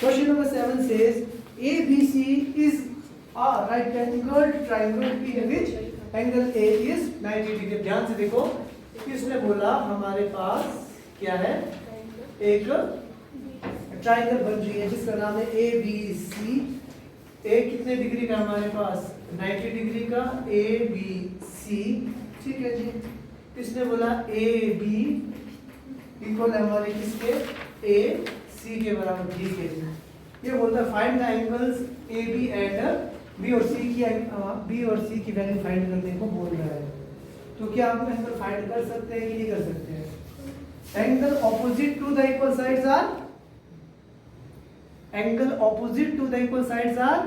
Question number 7 says ABC is a right angled triangle in which angle A is 90 degree. ध्यान से देखो, किसने बोला हमारे पास क्या है, एक ट्राइंगल बन रही है जिसका नाम है ABC। ए कितने डिग्री का हमारे पास, 90 डिग्री का ABC, ठीक है जी। किसने बोला AB इक्वल है हमारे किसके, AC के बराबर, ठीक है जी। ये बोलता है find the angles AB and B और C की वैल्यू फाइंड करने को बोल रहा है। तो क्या हम एंगल फाइंड कर सकते हैं कि नहीं कर सकते हैं? Angle opposite to the equal sides are, angle opposite to the equal sides are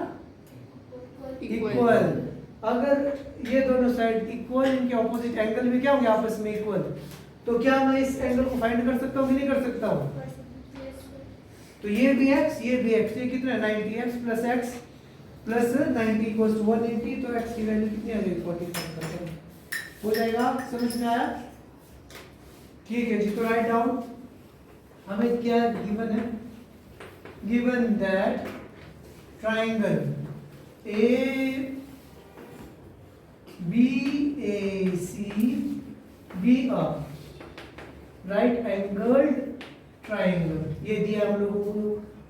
equal. अगर ये दोनों साइड इक्वल, इनके ऑपोजिट एंगल भी क्या होंगे, आपस में इक्वल, तो क्या मैं इस एंगल को फाइंड कर सकता हूँ कि नहीं कर सकता हूँ? तो ये भी x, ये भी x, ये कितना है 90x plus x plus 90 equals to 180, तो x की वैल्यू कितनी आ जाएगी 45 हो जाएगा। समझ में आया? ठीक है जी। तो राइट डाउन, हमें क्या गिवन है, given that triangle ABAC be a right angled triangle, ये दिया हम लोगों को,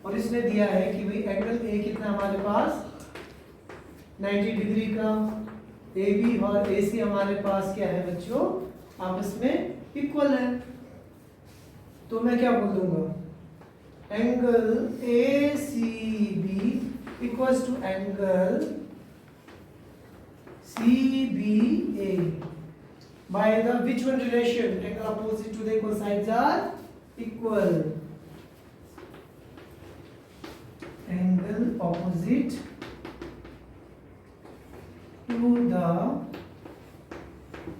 और इसने दिया है कि भाई एंगल A कितना हमारे पास 90 डिग्री का, AB और AC हमारे पास क्या है बच्चों, आपस में इक्वल है। तो मैं क्या बोल दूंगा, angle ACB equals to angle CBA by the which one relation, angle opposite to the equal sides are equal, angle opposite to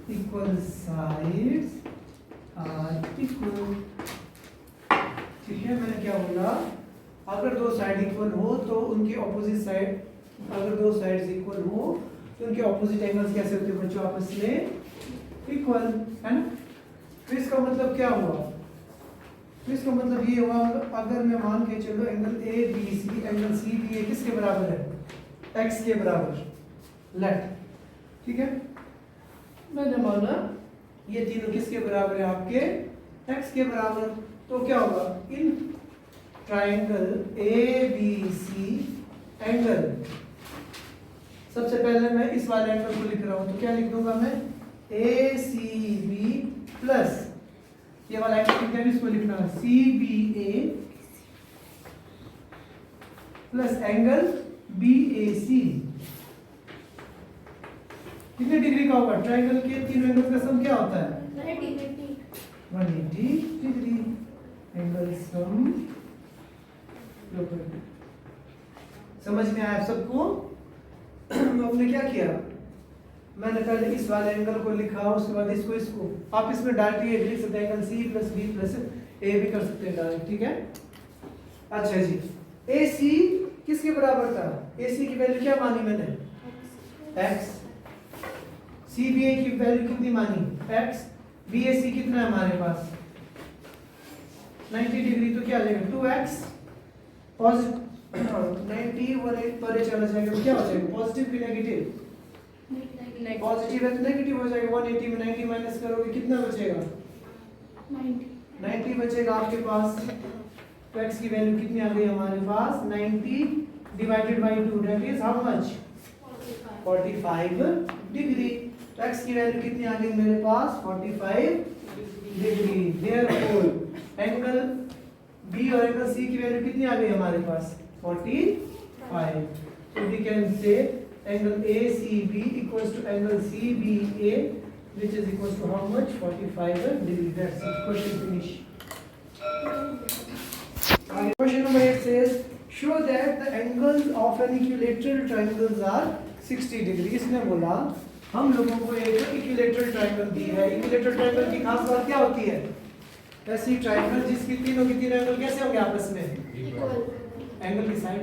the equal sides are equal। ठीक है, मैंने क्या बोला, अगर दो साइड इक्वल हो तो उनके ऑपोजिट साइड, अगर दो साइड्स इक्वल हो तो उनके ऑपोजिट एंगल्स कैसे होते हैं बच्चों, आपस में इक्वल, है ना। तो इसका मतलब क्या हुआ, तो इसका मतलब ये हुआ, अगर मैं मान के चलो एंगल ABC एंगल CBA किसके बराबर है, x के बराबर, लेट, ठीक है। मैंने माना ये तीनों किसके बराबर है, आपके x के बराबर, तो क्या होगा, इन ट्राइंगल ABC एंगल, सबसे पहले मैं इस वाले एंगल को लिख रहा हूं, तो क्या लिख दूंगा मैं, ACB प्लस ये वाला एंगल क्या, इसको लिखना है CBA प्लस एंगल BAC। कितने डिग्री का होगा, ट्राइंगल के तीनों एंगल का सम क्या होता है 180 डिग्री, एंगल सम। समझ में आया सबको? हमने क्या किया, मैंने पहले इस वाले एंगल को लिखा, उसके बाद इसको आप इसमें डायरेक्टली लिख सकते हैं, angle C plus B plus A भी कर सकते हैं डायरेक्ट, ठीक है। अच्छा जी, AC किसके बराबर था, AC की वैल्यू क्या मानी मैंने, x, CBA की वैल्यू कितनी मानी x, BAC कितना है हमारे पास 90 डिग्री, तो क्या आ जाएगा 2x पॉजिटिव 90 और 1 पर चला जाएगा, तो क्या हो जाएगा पॉजिटिव की नेगेटिव, पॉजिटिव है तो नेगेटिव हो जाएगा, 180 में 90 माइनस करोगे कितना बचेगा 90 बचेगा आपके पास। तो x की वैल्यू कितनी आ गई हमारे पास 90 divided by 2, that is how much 45 degree. तो x की वैल्यू कितनी आ गई मेरे पास 45 डिग्री। देयरफॉर एंगल B और एंगल C की वैल्यू कितनी आ गई हमारे पास 45। So we can say angle ACB equals to angle CBA, which is equals to how much 45 degree. That's it. Question finish. Question number 8 says show that the angles of an equilateral triangles are 60 degree। इसने बोला हम लोगों को एक equilateral triangle दी है। Equilateral triangle की खास बात क्या होती है, ऐसी ट्रायंगल जिसकी तीनों की तीन एंगल कैसे होंगे आपस में इक्वल, एंगल की साइड।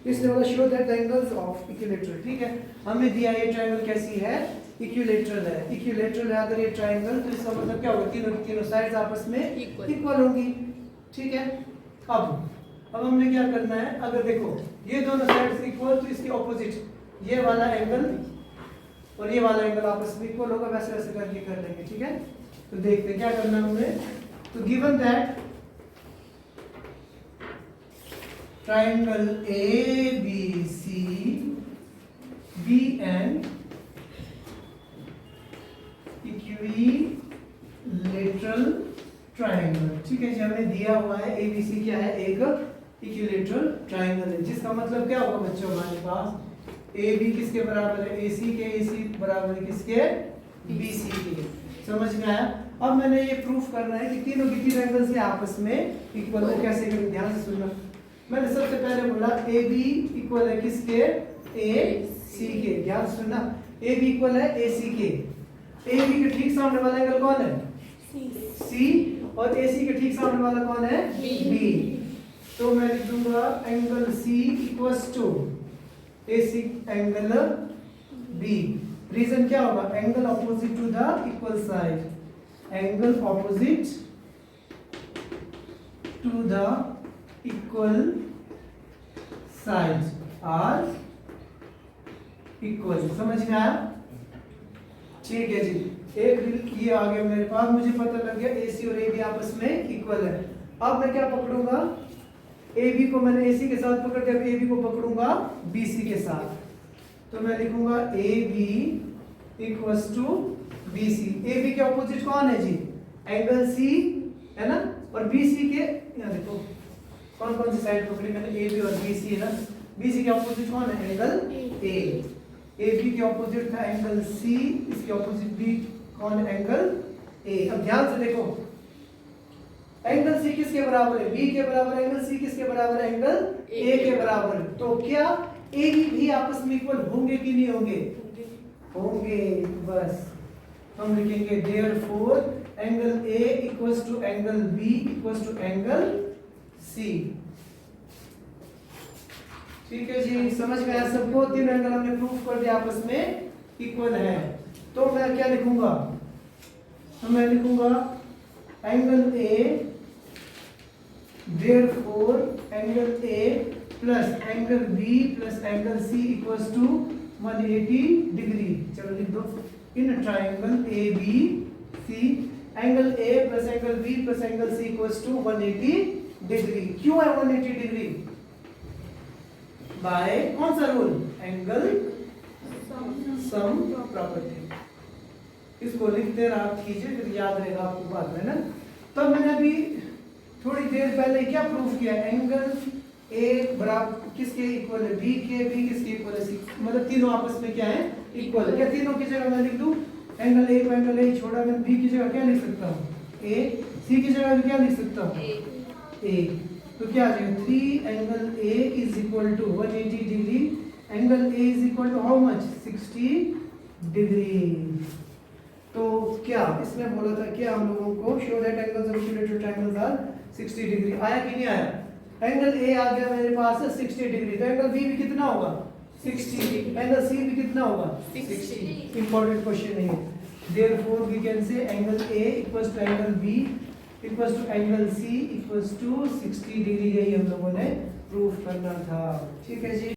इसने बोला show that the angles of equilateral, ठीक है। हमें दिया ये ट्रायंगल कैसी है इक्विलेटरल है। इक्विलेटरल है अगर ये ट्रायंगल तो इसका मतलब क्या होगा तीनों की तीनों साइड्स आपस में इक्वल होंगी, ठीक है। अब हमने क्या करना है, अगर देखो ये दोनों साइड्स इक्वल तो इसके ऑपोजिट ये वाला एंगल और ये वाला एंगल आपस में इक्वल होगा, वैसे वैसे करके कर लेंगे, ठीक है। तो देखते हैं क्या करना है हमें। तो given that triangle ABC be an equilateral triangle, ठीक है जी। हमें दिया हुआ है ABC क्या है, एक इक्विलेटरल ट्राइंगल है, जिसका मतलब क्या होगा बच्चों, हमारे पास AB किसके बराबर है, AC बराबर है किसके, BC के। समझ में आया। अब मैंने ये प्रूफ करना है कि तीनों की तीनों एंगल से आपस में इक्वल है। कैसे करें, ध्यान से सुनना। मैंने सबसे पहले बोला AB इक्वल है किसके, AC के। ध्यान से सुनना, AB इक्वल है AC के। AB के ठीक सामने वाला एंगल कौन है, C, और AC के ठीक सामने वाला कौन है, B। तो मैं लिख दूंगा angle C equals to AC angle B। Reason क्या होगा, angle opposite to the equal side, angle opposite to the equal side are equal. समझ में आया, ठीक है जी। एक ये आ गया मेरे पास, मुझे पता लग गया AC और AB आपस में इक्वल है। अब मैं क्या पकड़ूंगा, AB को मैंने AC के साथ पकड़ के AB को पकड़ूंगा BC के साथ। तो मैं लिखूंगा AB equals to BC। AB के ऑपोजिट कौन है जी, एंगल C है ना, और BC के यहाँ देखो कौन कौन सी साइड पकड़ी मैंने, AB और BC है ना। BC के ऑपोजिट कौन है, एंगल A। AB के ऑपोजिट था एंगल C, इसके ऑपोजिट भी कौन है, एंगल A। अब ध्यान से देखो, एंगल C किसके बराबर है, B के बराबर। एंगल C किसके बराबर है, एंगल A के बराबर। तो क्या AB भी आपस में इक्वल होंगे कि नहीं होंगे, होंगे। बस हम लिखेंगे therefore angle A equals to angle B equals to angle C। ठीक है जी, समझ में आया सबको। तीन एंगल हमने प्रूफ कर दिया आपस में इक्वल है। तो मैं क्या लिखूंगा, तो मैं लिखूंगा angle A therefore angle A plus angle B plus angle C equals to 180 degree. चलो लिख दो, in triangle ABC angle A plus angle B plus angle C equals to 180 degree. क्यों है 180 डिग्री, बाय कौन सा रूल, एंगल सम प्रॉपर्टी। इसको लिखते रहा कीजिए, फिर याद रहेगा आपको बाद में ना। तो मैंने अभी थोड़ी देर पहले क्या प्रूफ किया, एंगल A बराबर किसके इक्वल है, B के, B किसके इक्वल है, C। मतलब तीनों आपस में क्या है, इक्वल है। क्या तीनों की जगह मैं लिख दूं, एंगल A को एंगल A छोड़ा, मैं B की जगह क्या लिख सकता हूँ, A। C की जगह क्या लिख सकता हूँ, A। तो क्या आ जाएगा, 3 angle A is equal to 180 degree. Angle A is equal to how much, 60 degree. तो क्या इसमें बोला था कि हम लोगों को show that angles of equilateral triangles are 60 degree. आया कि नहीं आया, एंगल A आ गया मेरे पास 60 डिग्री। तो एंगल B भी कितना होगा, 60। एंगल C भी कितना होगा, 60। इंपॉर्टेंट क्वेश्चन है। Therefore we can say angle A equals to angle B equals to angle C equals to 60 degree. यही हम लोगों ने प्रूफ करना था, ठीक है जी।